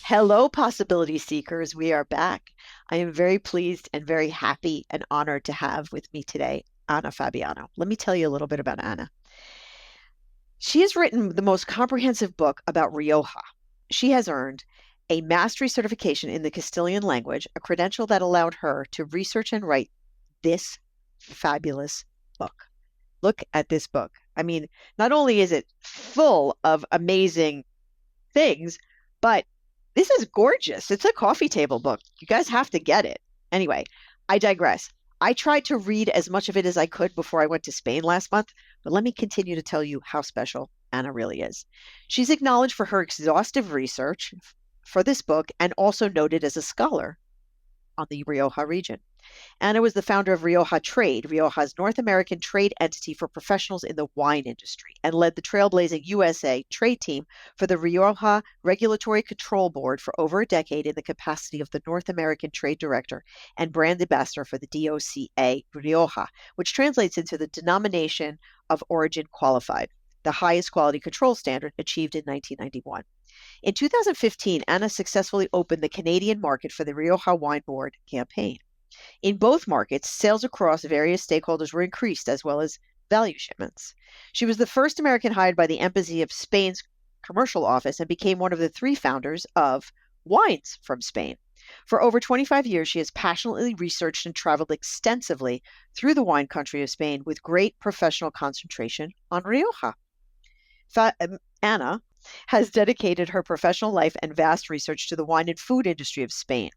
Hello, possibility seekers. We are back. I am very pleased and very happy and honored to have with me today Ana Fabiano. Let me tell you a little bit about Ana. She has written the most comprehensive book about Rioja. She has earned a mastery certification in the Castilian language, a credential that allowed her to research and write this fabulous book. Look at this book. I mean, not only is it full of amazing things, but this is gorgeous. It's a coffee table book. You guys have to get it. Anyway, I digress. I tried to read as much of it as I could before I went to Spain last month, but let me continue to tell you how special Ana really is. She's acknowledged for her exhaustive research for this book and also noted as a scholar on the Rioja region. Ana was the founder of Rioja Trade, Rioja's North American trade entity for professionals in the wine industry, and led the trailblazing USA trade team for the Rioja Regulatory Control Board for over a decade in the capacity of the North American Trade Director and brand ambassador for the DOCA Rioja, which translates into the Denomination of Origin Qualified, the highest quality control standard achieved in 1991. In 2015, Ana successfully opened the Canadian market for the Rioja Wine Board campaign. In both markets, sales across various stakeholders were increased as well as value shipments. She was the first American hired by the Embassy of Spain's commercial office and became one of the three founders of Wines from Spain. For over 25 years, she has passionately researched and traveled extensively through the wine country of Spain with great professional concentration on Rioja. Ana has dedicated her professional life and vast research to the wine and food industry of Spain.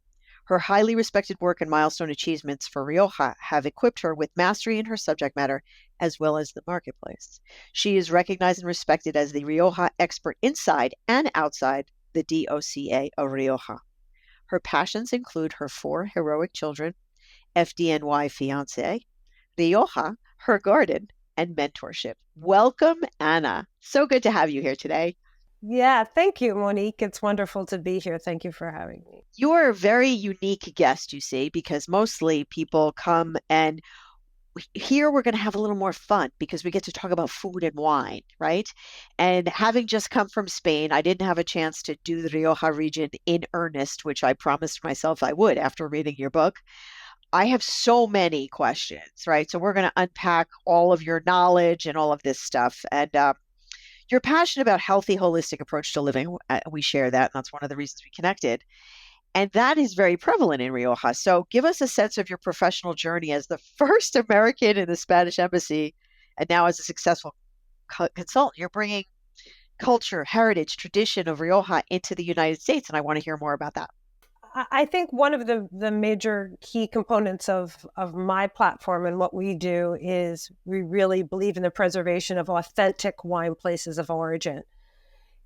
Her highly respected work and milestone achievements for Rioja have equipped her with mastery in her subject matter as well as the marketplace. She is recognized and respected as the Rioja expert inside and outside the DOCA of Rioja. Her passions include her four heroic children, FDNY fiance, Rioja, her garden, and mentorship. Welcome, Ana. So good to have you here today. Yeah, thank you, Monique. It's wonderful to be here. Thank you for having me. You're a very unique guest, you see, because mostly people come and here we're going to have a little more fun because we get to talk about food and wine, right? And having just come from Spain, I didn't have a chance to do the Rioja region in earnest, which I promised myself I would after reading your book. I have so many questions, right? So we're going to unpack all of your knowledge and all of this stuff. And you're passionate about healthy, holistic approach to living. We share that, and that's one of the reasons we connected. And that is very prevalent in Rioja. So give us a sense of your professional journey as the first American in the Spanish embassy, and now as a successful consultant. You're bringing culture, heritage, tradition of Rioja into the United States, and I want to hear more about that. I think one of the major key components of my platform and what we do is we really believe in the preservation of authentic wine places of origin.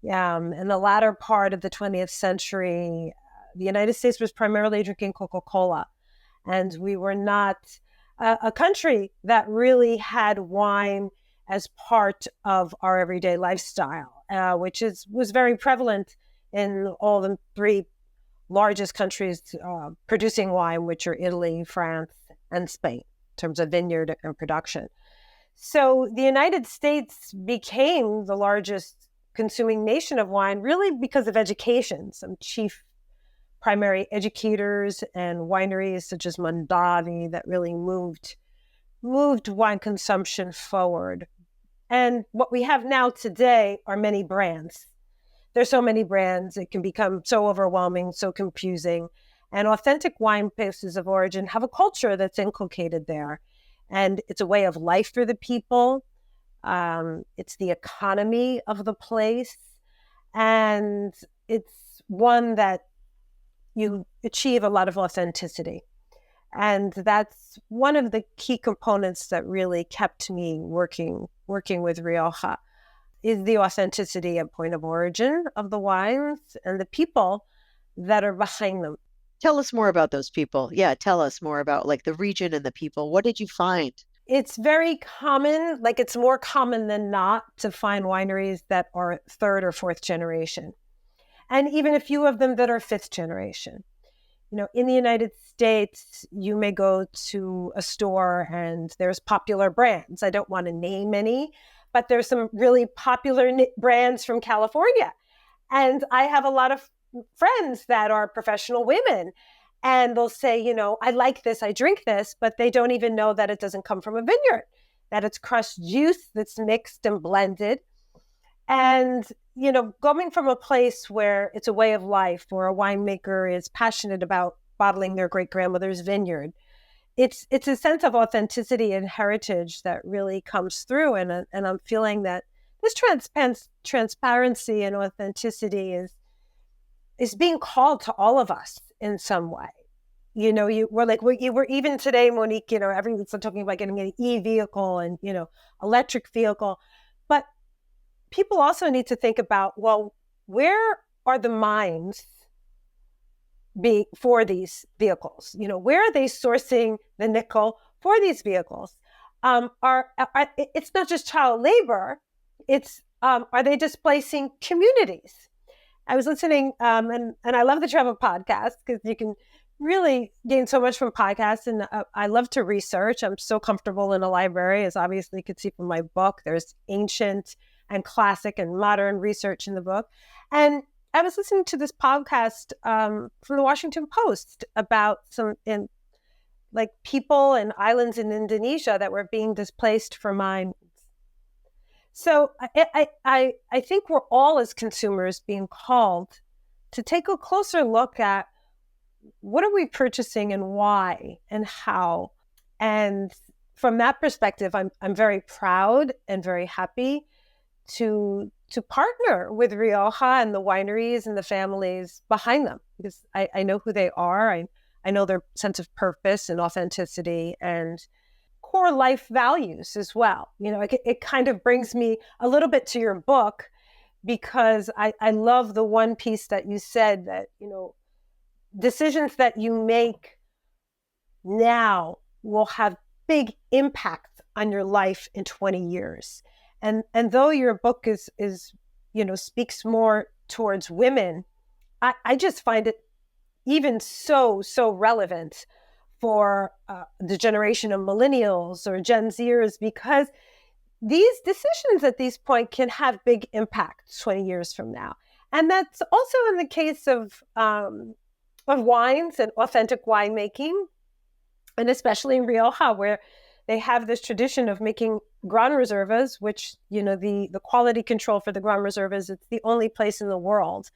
In the latter part of the 20th century, the United States was primarily drinking Coca-Cola, and we were not a country that really had wine as part of our everyday lifestyle, which was very prevalent in all the three largest countries producing wine, which are Italy, France, and Spain, in terms of vineyard and production. So the United States became the largest consuming nation of wine, really because of education. Some chief primary educators and wineries such as Mondavi that really moved wine consumption forward. And what we have now today are many brands. There's so many brands, it can become so overwhelming, so confusing. And authentic wine places of origin have a culture that's inculcated there. And it's a way of life for the people. It's the economy of the place. And it's one that you achieve a lot of authenticity. And that's one of the key components that really kept me working with Rioja, is the authenticity and point of origin of the wines and the people that are behind them. Tell us more about those people. Yeah, tell us more about like the region and the people. What did you find? It's very common, like it's more common than not to find wineries that are third or fourth generation. And even a few of them that are fifth generation. You know, in the United States, you may go to a store and there's popular brands. I don't want to name any, but there's some really popular brands from California. And I have a lot of friends that are professional women, and they'll say, I like this, I drink this, but they don't even know that it doesn't come from a vineyard, that it's crushed juice that's mixed and blended. And, going from a place where it's a way of life, where a winemaker is passionate about bottling their great grandmother's vineyard, it's a sense of authenticity and heritage that really comes through. And I'm feeling that this transparency and authenticity is being called to all of us in some way. We're even today, Monique, everyone's talking about getting an e-vehicle and, electric vehicle. But people also need to think about, well, where are the mines for these vehicles? Where are they sourcing the nickel for these vehicles? It's not just child labor. It's are they displacing communities? I was listening, and I love the travel podcast because you can really gain so much from podcasts. And I love to research. I'm so comfortable in a library, as obviously you could see from my book. There's ancient and classic and modern research in the book. And I was listening to this podcast from the Washington Post about people and islands in Indonesia that were being displaced for mines. So I think we're all, as consumers, being called to take a closer look at what are we purchasing and why and how. And from that perspective, I'm very proud and very happy to partner with Rioja and the wineries and the families behind them, because I know who they are. I know their sense of purpose and authenticity and core life values as well. It kind of brings me a little bit to your book, because I love the one piece that you said that, decisions that you make now will have big impact on your life in 20 years. And though your book is speaks more towards women, I just find it even so relevant for the generation of millennials or Gen Zers, because these decisions at this point can have big impact 20 years from now. And that's also in the case of wines and authentic winemaking, and especially in Rioja, where they have this tradition of making Gran Reservas, which, the quality control for the Gran Reservas, it's the only place in the world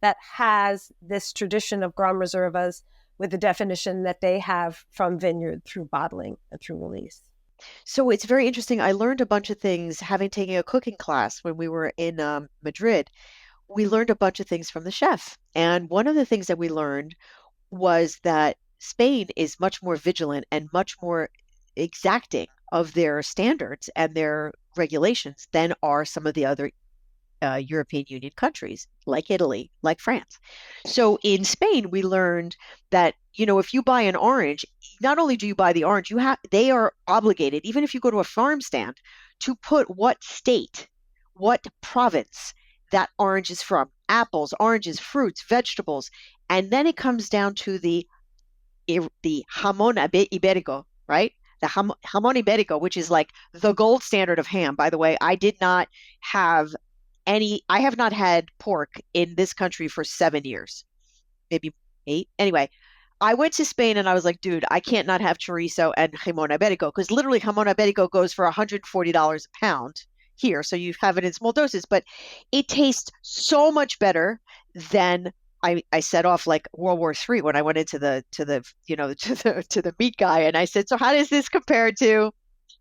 that has this tradition of Gran Reservas with the definition that they have from vineyard through bottling and through release. So it's very interesting. I learned a bunch of things having taken a cooking class when we were in Madrid. We learned a bunch of things from the chef. And one of the things that we learned was that Spain is much more vigilant and much more exacting of their standards and their regulations than are some of the other European Union countries, like Italy, like France. So in Spain, we learned that, if you buy an orange, not only do you buy the orange, they are obligated, even if you go to a farm stand, to put what state, what province that orange is from: apples, oranges, fruits, vegetables. And then it comes down to the jamón ibérico, right? The jamón ibérico, which is like the gold standard of ham. By the way, I have not had pork in this country for 7 years, maybe 8. Anyway, I went to Spain and I was like, dude, I can't not have chorizo and jamón ibérico, because literally jamón ibérico goes for $140 a pound here. So you have it in small doses, but it tastes so much better than I set off like World War III when I went into to the meat guy, and I said, so how does this compare to?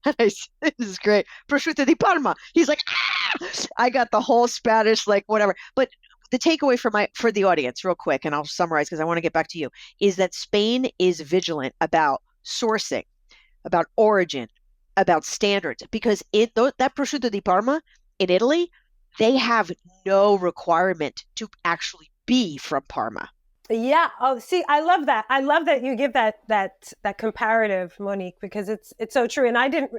And I said, this is great, prosciutto di Parma. He's like, ah! I got the whole Spanish, like whatever. But the takeaway for the audience, real quick, and I'll summarize because I want to get back to you, is that Spain is vigilant about sourcing, about origin, about standards, because that prosciutto di Parma in Italy, they have no requirement to actually be from Parma. Yeah. Oh, see, I love that. I love that you give that comparative, Monique, because it's so true. And I didn't,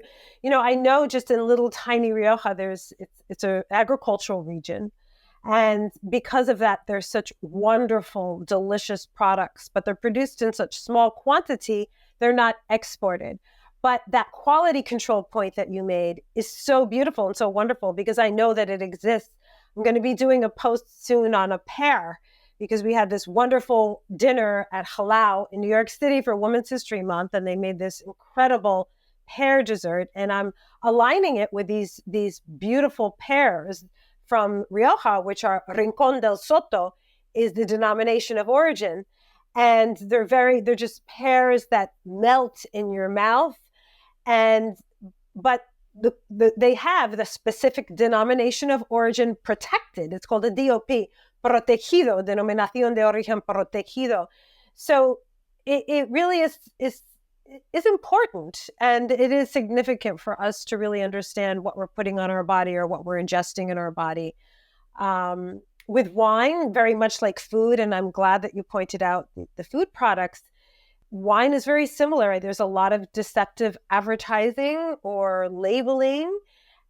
I know just in little tiny Rioja, it's an agricultural region. And because of that, there's such wonderful, delicious products, but they're produced in such small quantity, they're not exported. But that quality control point that you made is so beautiful and so wonderful, because I know that it exists. I'm going to be doing a post soon on a pear, because we had this wonderful dinner at Halal in New York City for Women's History Month, and they made this incredible pear dessert, and I'm aligning it with these beautiful pears from Rioja, which are Rincon del Soto is the denomination of origin, and they're just pears that melt in your mouth, and but they have the specific denomination of origin protected. It's called a DOP, protegido, denominación de origen protegido. So it really is important, and it is significant for us to really understand what we're putting on our body or what we're ingesting in our body. With wine, very much like food, and I'm glad that you pointed out the food products, wine is very similar. There's a lot of deceptive advertising or labeling,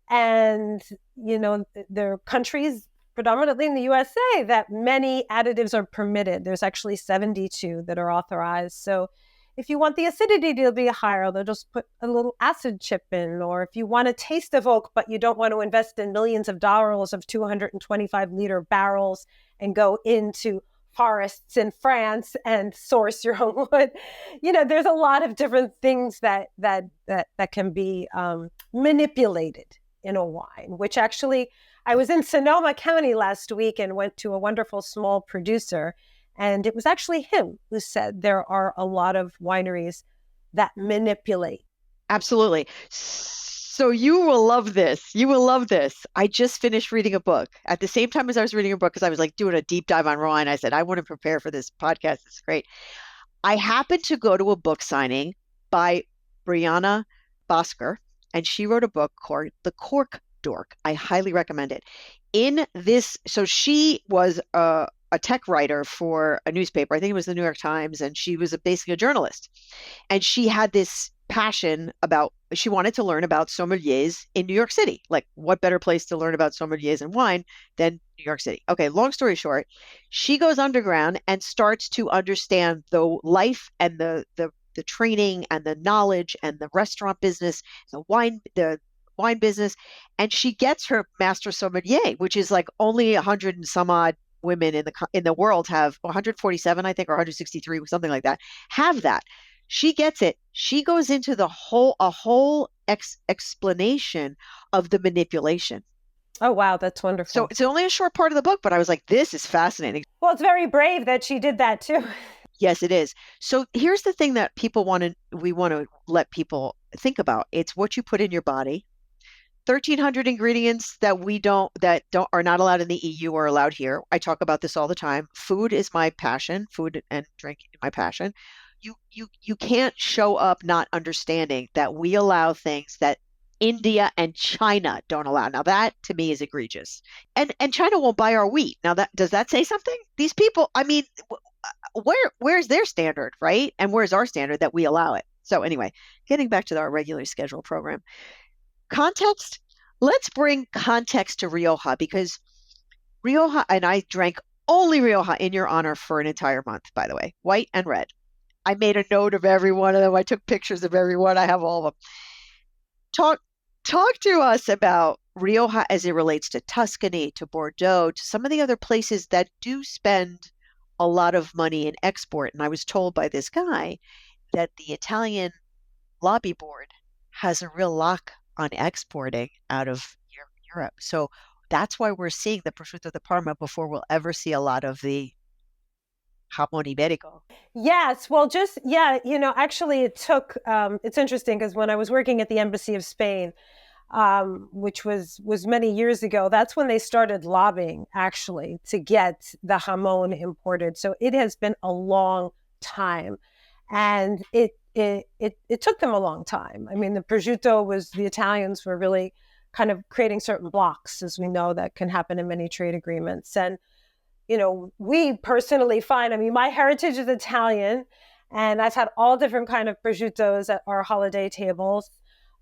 and there are countries, predominantly in the USA, that many additives are permitted. There's actually 72 that are authorized. So if you want the acidity to be higher, they'll just put a little acid chip in. Or if you want a taste of oak, but you don't want to invest in millions of dollars of 225-liter barrels and go into forests in France and source your own wood, there's a lot of different things that can be manipulated in a wine. Which actually, I was in Sonoma County last week and went to a wonderful small producer. And it was actually him who said there are a lot of wineries that manipulate. Absolutely. So you will love this. You will love this. I just finished reading a book at the same time as I was reading a book, because I was like doing a deep dive on wine. I said, I want to prepare for this podcast. It's great. I happened to go to a book signing by Brianna Bosker, and she wrote a book called The Cork Dork. I highly recommend it. In this, so she was a tech writer for a newspaper. I think it was the New York Times, and she was basically a journalist. And she had this passion she wanted to learn about sommeliers in New York City. Like, what better place to learn about sommeliers and wine than New York City? Okay, long story short, she goes underground and starts to understand the life and the training and the knowledge and the restaurant business, the wine business, and she gets her master sommelier, which is like only 100 and some odd women in the world have 147, I think, or 163, something like that, have that. She gets it. She goes into a whole explanation of the manipulation. Oh, wow. That's wonderful. So it's only a short part of the book, but I was like, this is fascinating. Well, it's very brave that she did that too. Yes, it is. So here's the thing that we want to let people think about. It's what you put in your body. 1,300 ingredients that are not allowed in the EU are allowed here. I talk about this all the time. Food is my passion. Food and drink is my passion. You can't show up not understanding that we allow things that India and China don't allow. Now that to me is egregious. And China won't buy our wheat. Now does that say something? These people, I mean, where's their standard, right? And where's our standard that we allow it? So anyway, getting back to our regularly scheduled program. Context, let's bring context to Rioja, because Rioja, and I drank only Rioja in your honor for an entire month, by the way, white and red. I made a note of every one of them. I took pictures of every one. I have all of them. Talk to us about Rioja as it relates to Tuscany, to Bordeaux, to some of the other places that do spend a lot of money in export. And I was told by this guy that the Italian lobby board has a real lock on exporting out of Europe. So that's why we're seeing the prosciutto di Parma before we'll ever see a lot of the jamon iberico. Yes. Well, actually it took, it's interesting because when I was working at the Embassy of Spain, which was many years ago, that's when they started lobbying actually to get the jamon imported. So it has been a long time, and it took them a long time. I mean, the prosciutto the Italians were really kind of creating certain blocks, as we know, that can happen in many trade agreements. And, we personally find, I mean, my heritage is Italian, and I've had all different kind of prosciuttos at our holiday tables.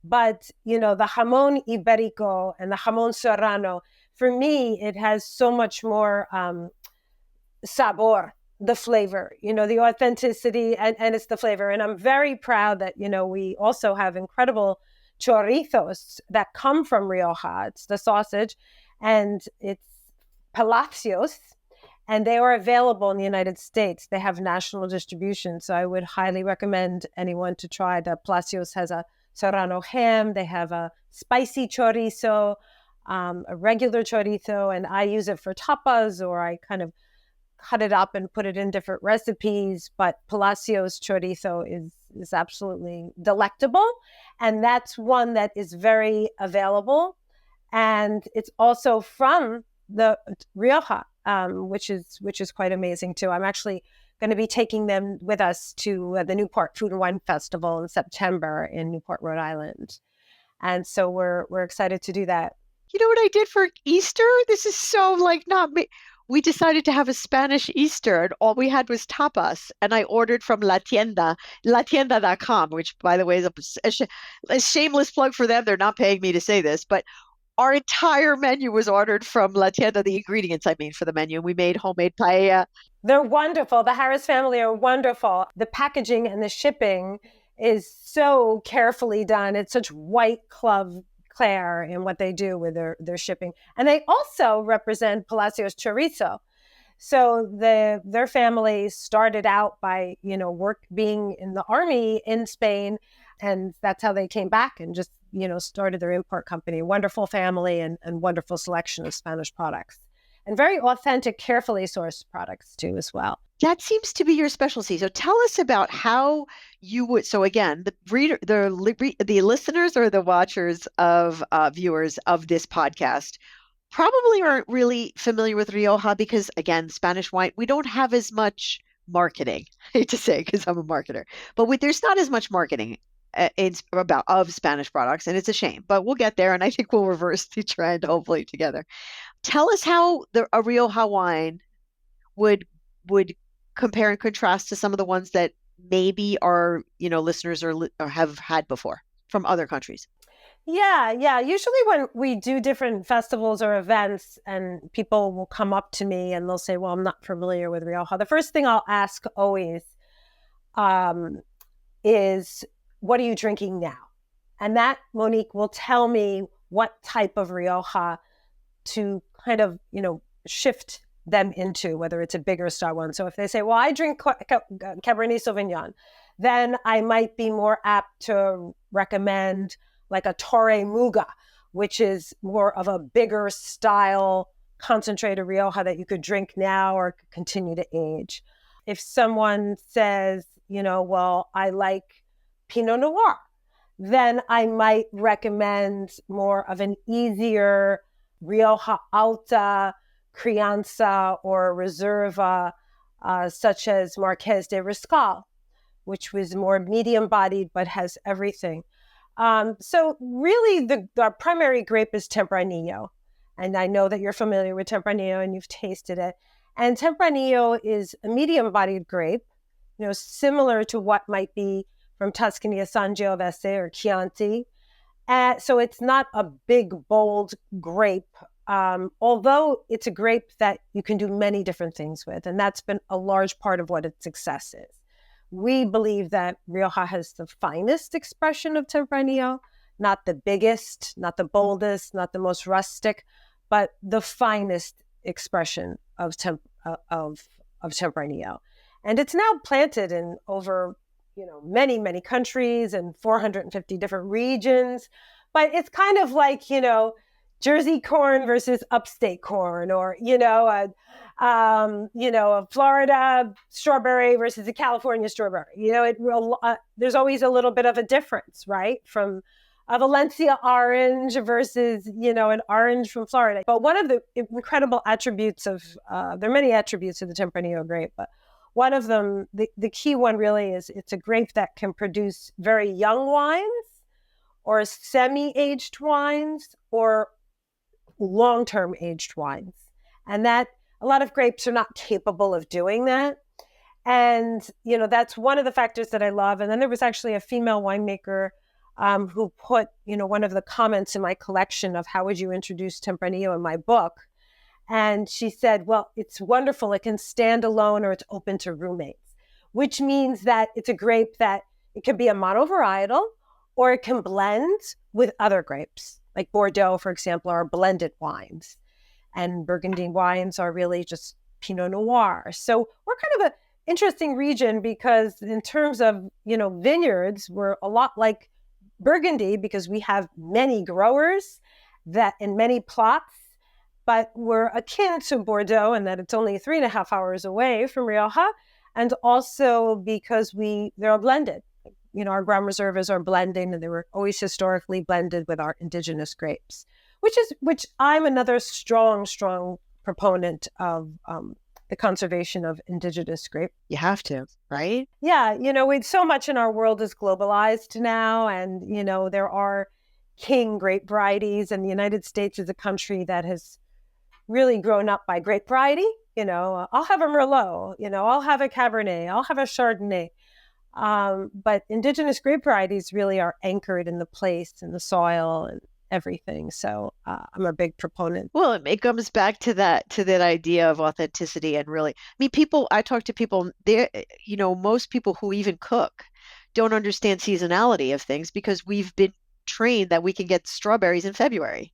But, the jamon iberico and the jamon serrano, for me, it has so much more sabor, the flavor, the authenticity, and it's the flavor. And I'm very proud that, we also have incredible chorizos that come from Rioja. It's the sausage, and it's palacios. And they are available in the United States. They have national distribution. So I would highly recommend anyone to try. The Palacios has a serrano ham. They have a spicy chorizo, a regular chorizo, and I use it for tapas, or I kind of cut it up and put it in different recipes. But Palacios chorizo is absolutely delectable. And that's one that is very available. And it's also from the Rioja, which is quite amazing too. I'm actually going to be taking them with us to the Newport Food and Wine Festival in September in Newport, Rhode Island, and so we're excited to do that. You know what I did for Easter? This is so like not me. We decided to have a Spanish Easter, and all we had was tapas. And I ordered from La Tienda, latienda.com, which, by the way, is a shameless plug for them. They're not paying me to say this, but our entire menu was ordered from La Tienda, the ingredients, I mean, for the menu. We made homemade paella. They're wonderful. The Harris family are wonderful. The packaging and the shipping is so carefully done. It's such white glove Claire in what they do with their shipping. And they also represent Palacios Chorizo. So their family started out by, being in the army in Spain. And that's how they came back and just, started their import company. Wonderful family and wonderful selection of Spanish products. And very authentic, carefully sourced products too, as well. That seems to be your specialty. So tell us about how you would. So again, the listeners or the watchers of viewers of this podcast probably aren't really familiar with Rioja because, again, Spanish wine, we don't have as much marketing. I hate to say because I'm a marketer, but there's not as much marketing of Spanish products, and it's a shame. But we'll get there, and I think we'll reverse the trend hopefully together. Tell us how a Rioja wine would compare and contrast to some of the ones that maybe our listeners or have had before from other countries. Yeah. Usually when we do different festivals or events and people will come up to me and they'll say, well, I'm not familiar with Rioja. The first thing I'll ask always is, what are you drinking now? And that, Monique, will tell me what type of Rioja to kind of, shift them into, whether it's a bigger style one. So if they say, well, I drink Cabernet Sauvignon, then I might be more apt to recommend like a Torre Muga, which is more of a bigger style concentrated Rioja that you could drink now or continue to age. If someone says, well, I like Pinot Noir, then I might recommend more of an easier Rioja Alta, Crianza, or Reserva, such as Marqués de Riscal, which was more medium-bodied but has everything. So really, the primary grape is Tempranillo. And I know that you're familiar with Tempranillo and you've tasted it. And Tempranillo is a medium-bodied grape, similar to what might be from Tuscany and Sangiovese or Chianti. So it's not a big, bold grape, although it's a grape that you can do many different things with. And that's been a large part of what its success is. We believe that Rioja has the finest expression of Tempranillo, not the biggest, not the boldest, not the most rustic, but the finest expression of Tempranillo. And it's now planted in over many, many countries and 450 different regions. But it's kind of like, Jersey corn versus upstate corn, or, a Florida strawberry versus a California strawberry. There's always a little bit of a difference, right? From a Valencia orange versus, an orange from Florida. But one of the incredible attributes there are many attributes of the Tempranillo grape, but one of them, the key one really is it's a grape that can produce very young wines or semi-aged wines or long-term aged wines. And that a lot of grapes are not capable of doing that. And, that's one of the factors that I love. And then there was actually a female winemaker who put, one of the comments in my collection of how would you introduce Tempranillo in my book. And she said, well, it's wonderful. It can stand alone or it's open to roommates, which means that it's a grape that it can be a monovarietal or it can blend with other grapes. Like Bordeaux, for example, are blended wines. And Burgundy wines are really just Pinot Noir. So we're kind of an interesting region because in terms of, vineyards, we're a lot like Burgundy because we have many growers that in many plots, but we're akin to Bordeaux in that it's only 3.5 hours away from Rioja. And also because they're blended. Our ground reserves are blending, and they were always historically blended with our indigenous grapes, which I'm another strong proponent of the conservation of indigenous grape. You have to, right? Yeah, so much in our world is globalized now, and there are king grape varieties, and the United States is a country that has really grown up by grape variety. I'll have a Merlot, I'll have a Cabernet, I'll have a Chardonnay. But indigenous grape varieties really are anchored in the place and the soil and everything. So I'm a big proponent. Well, it comes back to that idea of authenticity and really, I talk to people there, most people who even cook don't understand seasonality of things because we've been trained that we can get strawberries in February.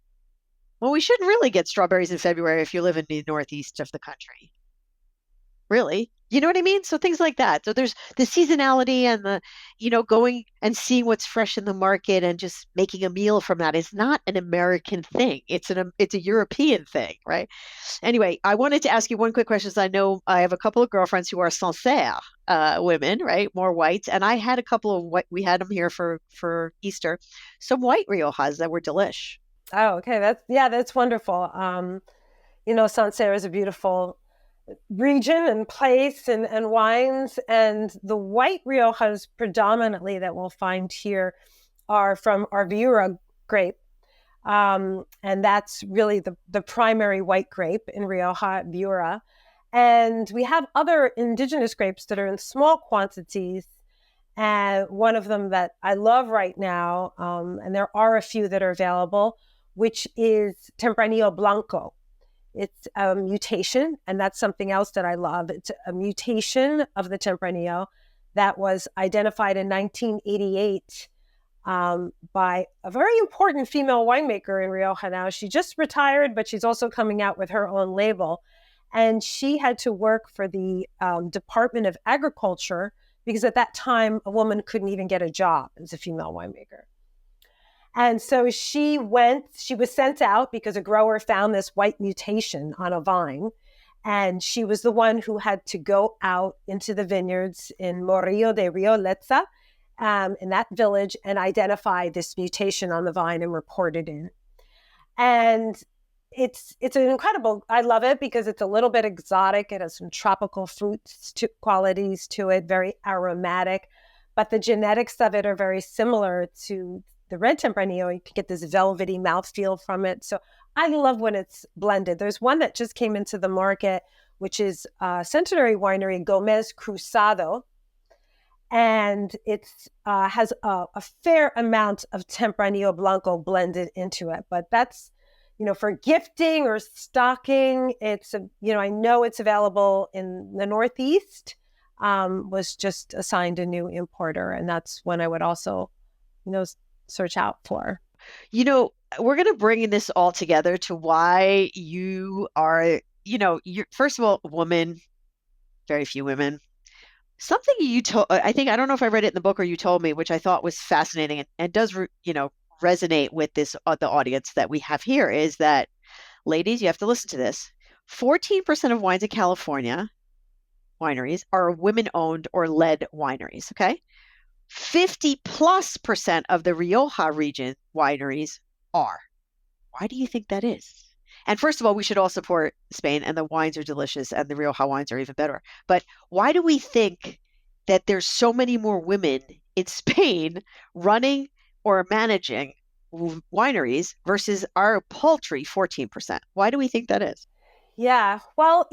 Well, we shouldn't really get strawberries in February if you live in the northeast of the country. Really? You know what I mean? So things like that. So there's the seasonality and the, going and seeing what's fresh in the market and just making a meal from that is not an American thing. It's a European thing, right? Anyway, I wanted to ask you one quick question. I know I have a couple of girlfriends who are Sancerre women, right? More whites. And I had a couple of we had them here for Easter, some white Riojas that were delish. Oh, okay. That's wonderful. Sancerre is a beautiful region and place and wines, and the white Riojas predominantly that we'll find here are from our Viura grape, and that's really the primary white grape in Rioja, Viura. And we have other indigenous grapes that are in small quantities, and one of them that I love right now, and there are a few that are available, which is Tempranillo Blanco. It's a mutation, and that's something else that I love. It's a mutation of the Tempranillo that was identified in 1988 by a very important female winemaker in Rioja now. She just retired, but she's also coming out with her own label. And she had to work for the Department of Agriculture because at that time, a woman couldn't even get a job as a female winemaker. And so she was sent out because a grower found this white mutation on a vine. And she was the one who had to go out into the vineyards in Morillo de Rio Leza, in that village, and identify this mutation on the vine and report it in. And it's an incredible, I love it because it's a little bit exotic. It has some tropical fruits qualities to it, very aromatic. But the genetics of it are very similar to the red Tempranillo. You can get this velvety mouthfeel from it. So I love when it's blended. There's one that just came into the market, which is Centenary Winery Gomez Cruzado. And it has a fair amount of Tempranillo Blanco blended into it. But that's, for gifting or stocking, I know it's available in the Northeast, was just assigned a new importer. And that's when I would also, search out for. We're going to bring this all together to why you are, you're first of all, a woman, very few women. Something you told, I don't know if I read it in the book or you told me, which I thought was fascinating and does, resonate with the audience that we have here is that, ladies, you have to listen to this. 14% of wines in California wineries are women-owned or led wineries, okay? 50+% of the Rioja region wineries are. Why do you think that is? And first of all, we should all support Spain, and the wines are delicious, and the Rioja wines are even better. But why do we think that there's so many more women in Spain running or managing wineries versus our paltry 14%? Why do we think that is? Yeah, well,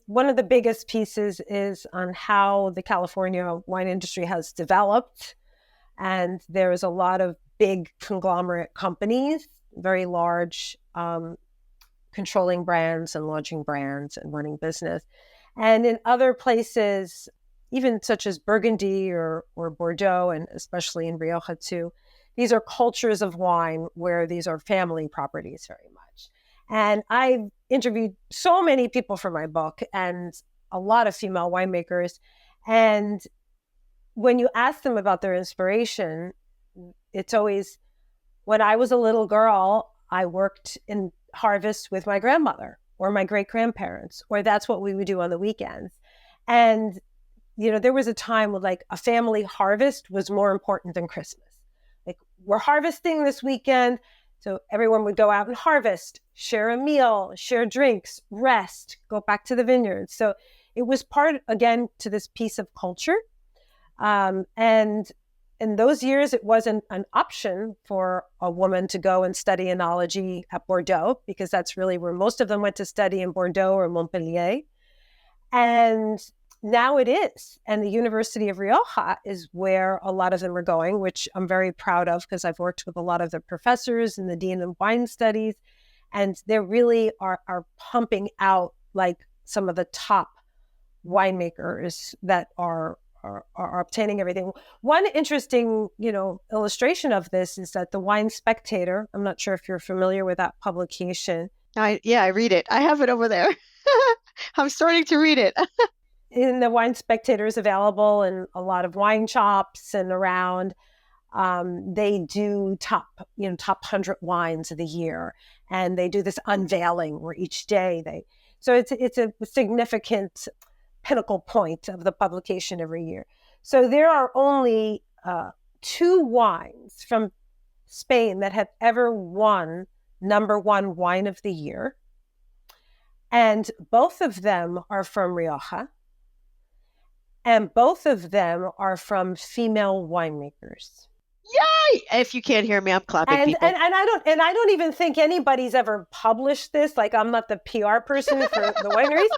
one of the biggest pieces is on how the California wine industry has developed. And there's a lot of big conglomerate companies, very large, controlling brands and launching brands and running business. And in other places, even such as Burgundy or Bordeaux, and especially in Rioja too, these are cultures of wine where these are family properties very much. And I've interviewed so many people for my book and a lot of female winemakers. And when you ask them about their inspiration, it's always, when I was a little girl, I worked in harvest with my grandmother or my great grandparents, or that's what we would do on the weekends. And, there was a time when like a family harvest was more important than Christmas. Like, we're harvesting this weekend. So everyone would go out and harvest, share a meal, share drinks, rest, go back to the vineyards. So it was part, again, to this piece of culture. And in those years, it wasn't an option for a woman to go and study enology at Bordeaux, because that's really where most of them went to study, in Bordeaux or Montpellier. And now it is. And the University of Rioja is where a lot of them are going, which I'm very proud of, because I've worked with a lot of the professors and the dean of wine studies. And they really are pumping out like some of the top winemakers that are obtaining everything. One interesting, illustration of this is that the Wine Spectator, I'm not sure if you're familiar with that publication. I read it. I have it over there. I'm starting to read it. In the Wine Spectator is available in a lot of wine shops and around. They do top 100 wines of the year, and they do this unveiling where each day so it's a significant pinnacle point of the publication every year. So there are only 2 wines from Spain that have ever won #1 wine of the year. And both of them are from Rioja. And both of them are from female winemakers. Yay! If you can't hear me, I'm clapping, people. And I don't even think anybody's ever published this. Like, I'm not the PR person for the wineries,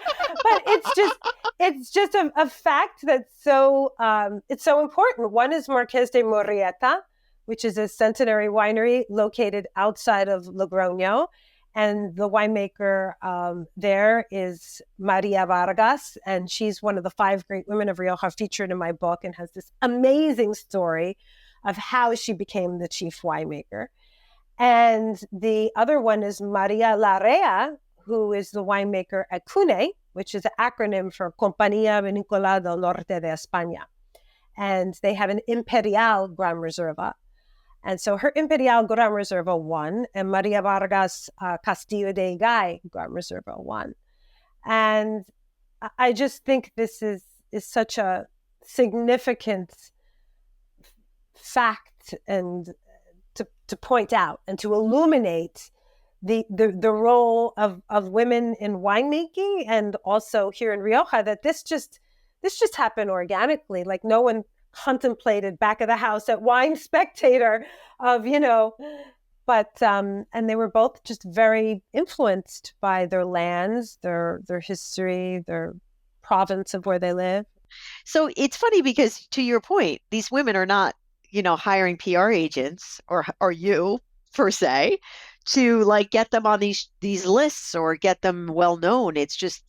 but it's just a fact that's so it's so important. One is Marqués de Morrieta, which is a centenary winery located outside of Logroño. And the winemaker there is Maria Vargas, and she's one of the 5 great women of Rioja featured in my book, and has this amazing story of how she became the chief winemaker. And the other one is Maria Larrea, who is the winemaker at CUNE, which is an acronym for Compañía Vinícola del Norte de España. And they have an Imperial Gran Reserva. And so her Imperial Gran Reserva won, and Maria Vargas Castillo de Gay Gran Reserva won. And I just think this is such a significant fact, and to point out and to illuminate the role of women in winemaking, and also here in Rioja, that this just happened organically. Like, no one contemplated back of the house at Wine Spectator of, but and they were both just very influenced by their lands, their history, their province of where they live. So it's funny because, to your point, these women are not, hiring PR agents or you per se to like get them on these lists or get them well known. It's just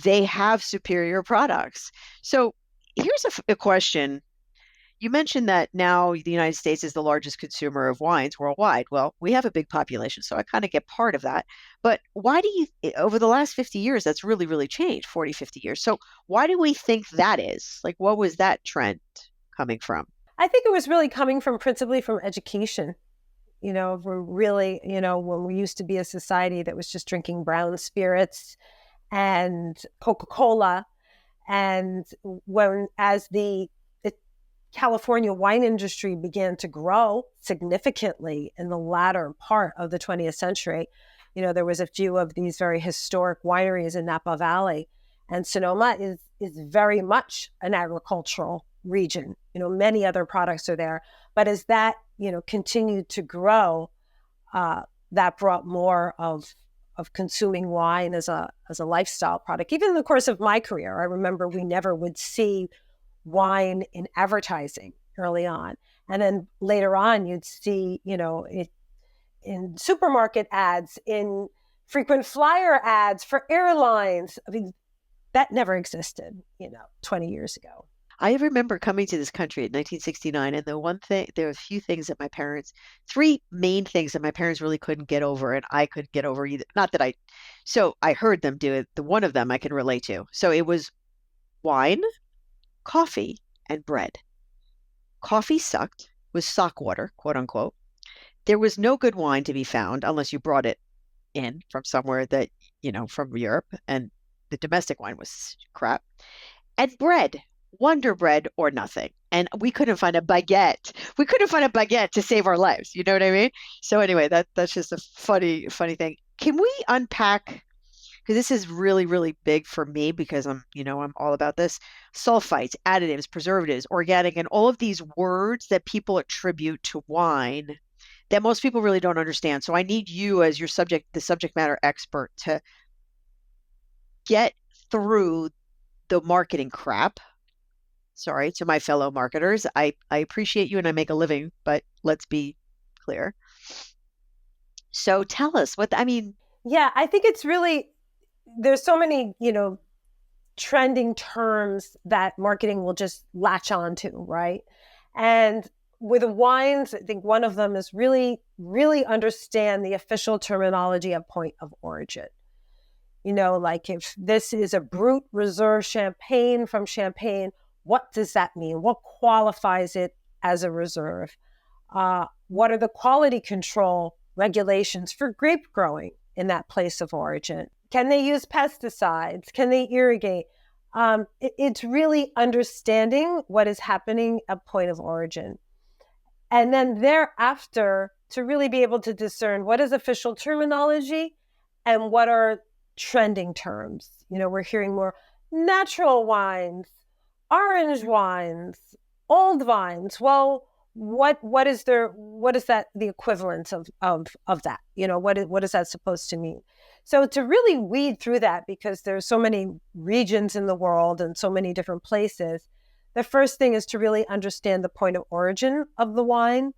they have superior products. So here's a question. You mentioned that now the United States is the largest consumer of wines worldwide. Well, we have a big population, so I kind of get part of that. But why do you, over the last 50 years, that's really, really changed, 40, 50 years. So why do we think that is? Like, what was that trend coming from? I think it was really coming from principally from education. We're really, when we used to be a society that was just drinking brown spirits and Coca-Cola. And as the California wine industry began to grow significantly in the latter part of the 20th century, there was a few of these very historic wineries in Napa Valley. And Sonoma is very much an agricultural region. Many other products are there. But as that, continued to grow, that brought more of consuming wine as a lifestyle product. Even in the course of my career, I remember we never would see wine in advertising early on. And then later on, you'd see, it in supermarket ads, in frequent flyer ads for airlines. I mean, that never existed, 20 years ago. I remember coming to this country in 1969, and the one thing, there were a few things that my parents, three main things that my parents really couldn't get over, and I couldn't get over either. Not that I, so I heard them do it. The one of them I can relate to. So it was wine, coffee, and bread. Coffee sucked, was sock water, quote unquote. There was no good wine to be found unless you brought it in from somewhere that, from Europe, and the domestic wine was crap. And bread, Wonder Bread or nothing. And we couldn't find a baguette. We couldn't find a baguette to save our lives. You know what I mean? So anyway, that's just a funny thing. Can we unpack? Because this is really, really big for me because I'm all about this. Sulfites, additives, preservatives, organic, and all of these words that people attribute to wine that most people really don't understand. So I need you as the subject matter expert to get through the marketing crap. Sorry to my fellow marketers. I appreciate you and I make a living, but let's be clear. So tell us I mean. Yeah, I think it's really, there's so many, trending terms that marketing will just latch onto, right? And with wines, I think one of them is really, really understand the official terminology of point of origin. Like if this is a Brut Reserve Champagne from Champagne, what does that mean? What qualifies it as a reserve? What are the quality control regulations for grape growing in that place of origin? Can they use pesticides? Can they irrigate? It's really understanding what is happening at point of origin. And then thereafter, to really be able to discern what is official terminology and what are trending terms. We're hearing more natural wines, orange wines, old wines. Well, what is that the equivalent of that? What is that supposed to mean? So to really weed through that, because there's so many regions in the world and so many different places, the first thing is to really understand the point of origin of the wine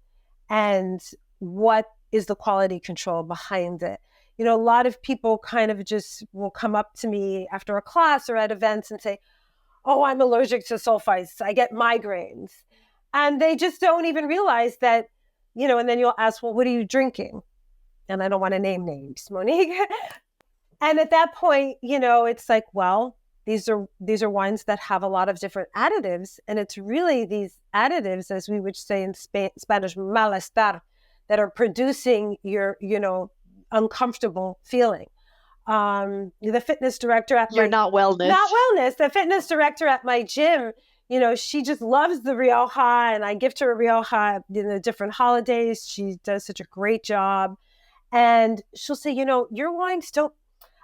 and what is the quality control behind it. A lot of people kind of just will come up to me after a class or at events and say, oh, I'm allergic to sulfites. I get migraines. And they just don't even realize that, and then you'll ask, well, what are you drinking? And I don't want to name names, Monique. And at that point, it's like, well, these are wines that have a lot of different additives. And it's really these additives, as we would say in Spanish, malestar, that are producing your, uncomfortable feeling. The fitness director at You're not wellness. The fitness director at my gym, she just loves the Rioja, and I gift her a Rioja in the different holidays. She does such a great job. And she'll say, your wines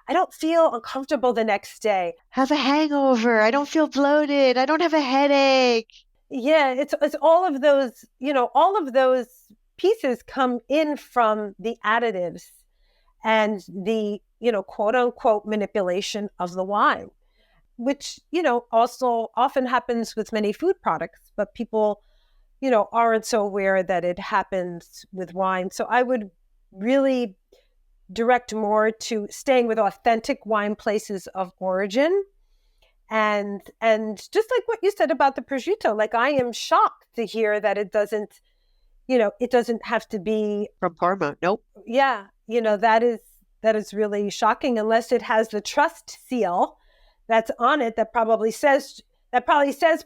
I don't feel uncomfortable the next day. Have a hangover. I don't feel bloated. I don't have a headache. Yeah, it's all of those, all of those pieces come in from the additives and the, quote unquote manipulation of the wine, which, also often happens with many food products, but people, aren't so aware that it happens with wine. So I would really direct more to staying with authentic wine places of origin. And just like what you said about the prosciutto, like I am shocked to hear that it doesn't have to be from Parma. Nope. Yeah. That is really shocking, unless it has the trust seal that's on it that probably says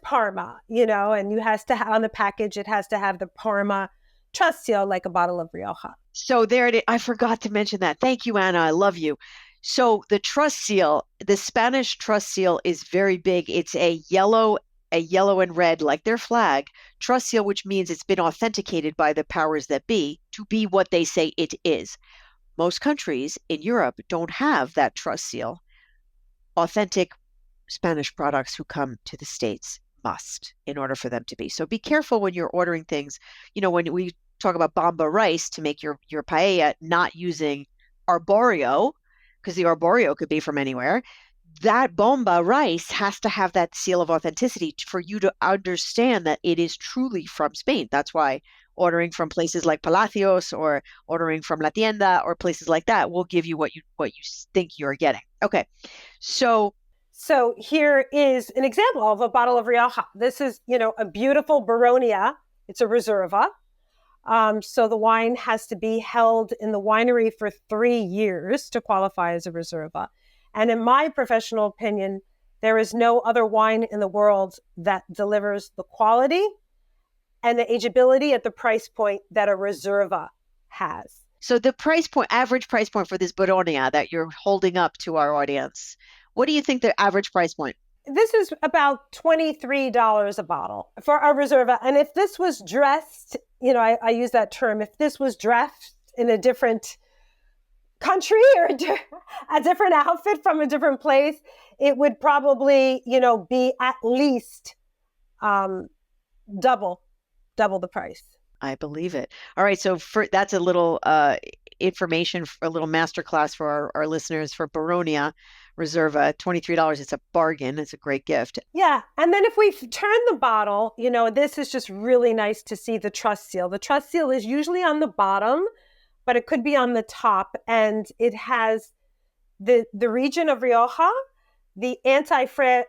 Parma, and you has to have on the package, it has to have the Parma trust seal, like a bottle of Rioja. So there it is. I forgot to mention that. Thank you, Anna. I love you. So the trust seal, the Spanish trust seal is very big. It's a yellow and red, like their flag, trust seal, which means it's been authenticated by the powers that be to be what they say it is. Most countries in Europe don't have that trust seal. Authentic Spanish products who come to the States must, in order for them to be. So be careful when you're ordering things. When we talk about bomba rice to make your paella, not using arborio, because the arborio could be from anywhere. That bomba rice has to have that seal of authenticity for you to understand that it is truly from Spain. That's why ordering from places like Palacios or ordering from La Tienda or places like that will give you what you think you're getting. Okay. So So here is an example of a bottle of Rioja. This is, a beautiful Baronia. It's a Reserva. So the wine has to be held in the winery for 3 years to qualify as a Reserva. And in my professional opinion, there is no other wine in the world that delivers the quality and the ageability at the price point that a Reserva has. So the price point, average price point for this Boronia that you're holding up to our audience, what do you think the average price point? This is about $23 a bottle for a Reserva. And if this was dressed, I use that term, if this was dressed in a different country or a different outfit from a different place, it would probably, be at least double the price. I believe it. All right, so that's a little information, a little masterclass for our listeners for Baronia Reserva, $23. It's a bargain. It's a great gift. Yeah. And then if we turn the bottle, this is just really nice to see the trust seal. The trust seal is usually on the bottom, but it could be on the top. And it has the region of Rioja, the anti-fraud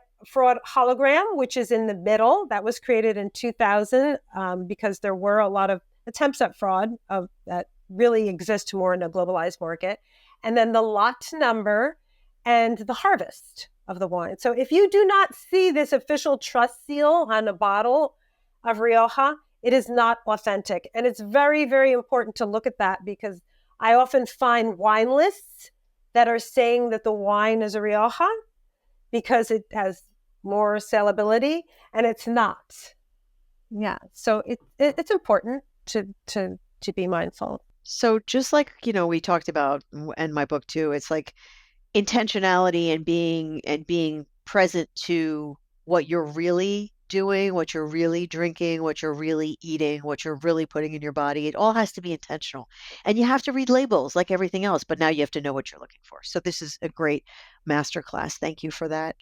hologram, which is in the middle. That was created in 2000 because there were a lot of attempts at fraud that really exist more in a globalized market. And then the lot number and the harvest of the wine. So if you do not see this official trust seal on a bottle of Rioja, it is not authentic. And it's very, very important to look at that because I often find wine lists that are saying that the wine is a Rioja because it has more salability, and it's not. Yeah, so it's important to be mindful. So just like, we talked about in my book too, it's like intentionality and being present to what you're really doing, what you're really drinking, what you're really eating, what you're really putting in your body. It all has to be intentional. And you have to read labels like everything else, but now you have to know what you're looking for. So this is a great masterclass. Thank you for that.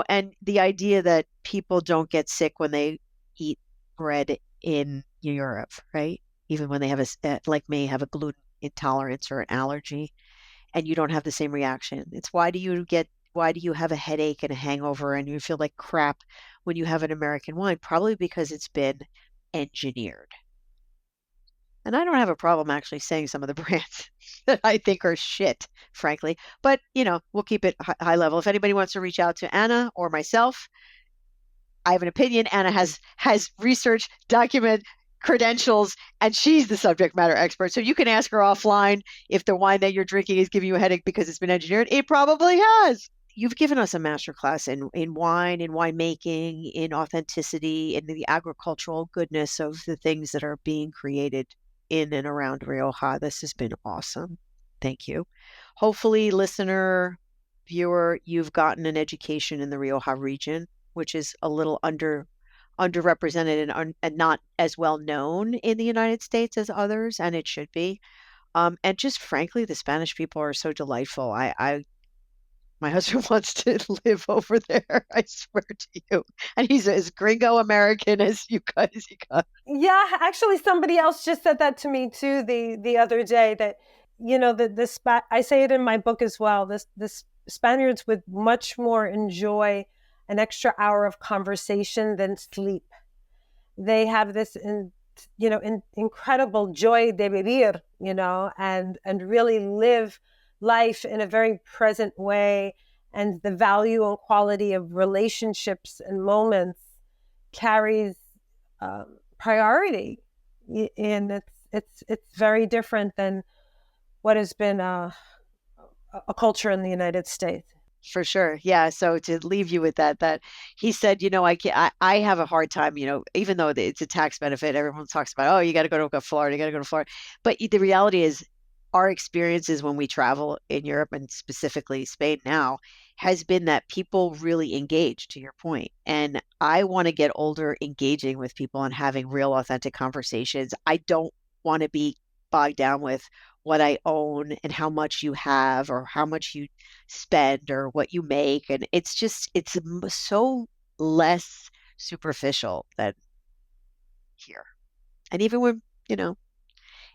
And the idea that people don't get sick when they eat bread in Europe, right? Even when they have like me, have a gluten intolerance or an allergy, and you don't have the same reaction. It's why do you have a headache and a hangover and you feel like crap when you have an American wine? Probably because it's been engineered. And I don't have a problem actually saying some of the brands that I think are shit, frankly. But, we'll keep it high level. If anybody wants to reach out to Ana or myself, I have an opinion. Ana has research, document, credentials, and she's the subject matter expert. So you can ask her offline if the wine that you're drinking is giving you a headache because it's been engineered. It probably has. You've given us a masterclass in wine, in winemaking, in authenticity, in the agricultural goodness of the things that are being created in and around Rioja. This has been awesome. Thank you. Hopefully, listener, viewer, you've gotten an education in the Rioja region, which is a little underrepresented and not as well known in the United States as others, and it should be. And just frankly, the Spanish people are so delightful. My husband wants to live over there. I swear to you, and he's as gringo American as you guys. Yeah, actually, somebody else just said that to me too the other day. That I say it in my book as well. This Spaniards would much more enjoy an extra hour of conversation than sleep. They have this incredible joy de vivir, and really live life in a very present way. And the value and quality of relationships and moments carries priority. And it's very different than what has been a culture in the United States. For sure. Yeah. So to leave you with that he said, I have a hard time, even though it's a tax benefit, everyone talks about, oh, you got to go to Florida, you got to go to Florida. But the reality is our experiences when we travel in Europe and specifically Spain now has been that people really engage, to your point. And I want to get older engaging with people and having real authentic conversations. I don't want to be bogged down with what I own and how much you have or how much you spend or what you make. And it's so less superficial than here. And even when,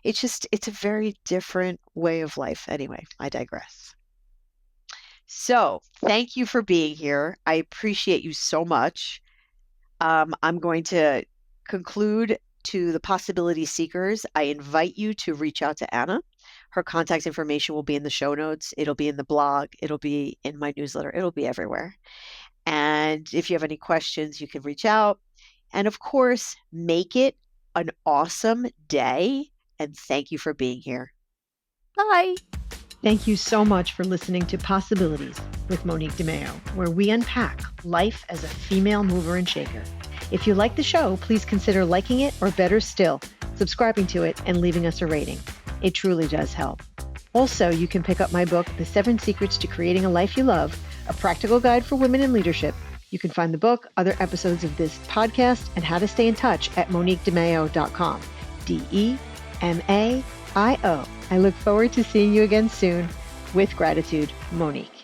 it's a very different way of life. Anyway, I digress. So thank you for being here. I appreciate you so much. I'm going to conclude to the possibility seekers. I invite you to reach out to Ana. Her contact information will be in the show notes. It'll be in the blog. It'll be in my newsletter. It'll be everywhere. And if you have any questions, you can reach out. And of course, make it an awesome day. And thank you for being here. Bye. Thank you so much for listening to Possibilities with Monique DeMeo, where we unpack life as a female mover and shaker. If you like the show, please consider liking it, or better still, subscribing to it and leaving us a rating. It truly does help. Also, you can pick up my book, The 7 Secrets to Creating a Life You Love, a practical guide for women in leadership. You can find the book, other episodes of this podcast, and how to stay in touch at moniquedemaio.com. DEMAIO. I look forward to seeing you again soon. With gratitude, Monique.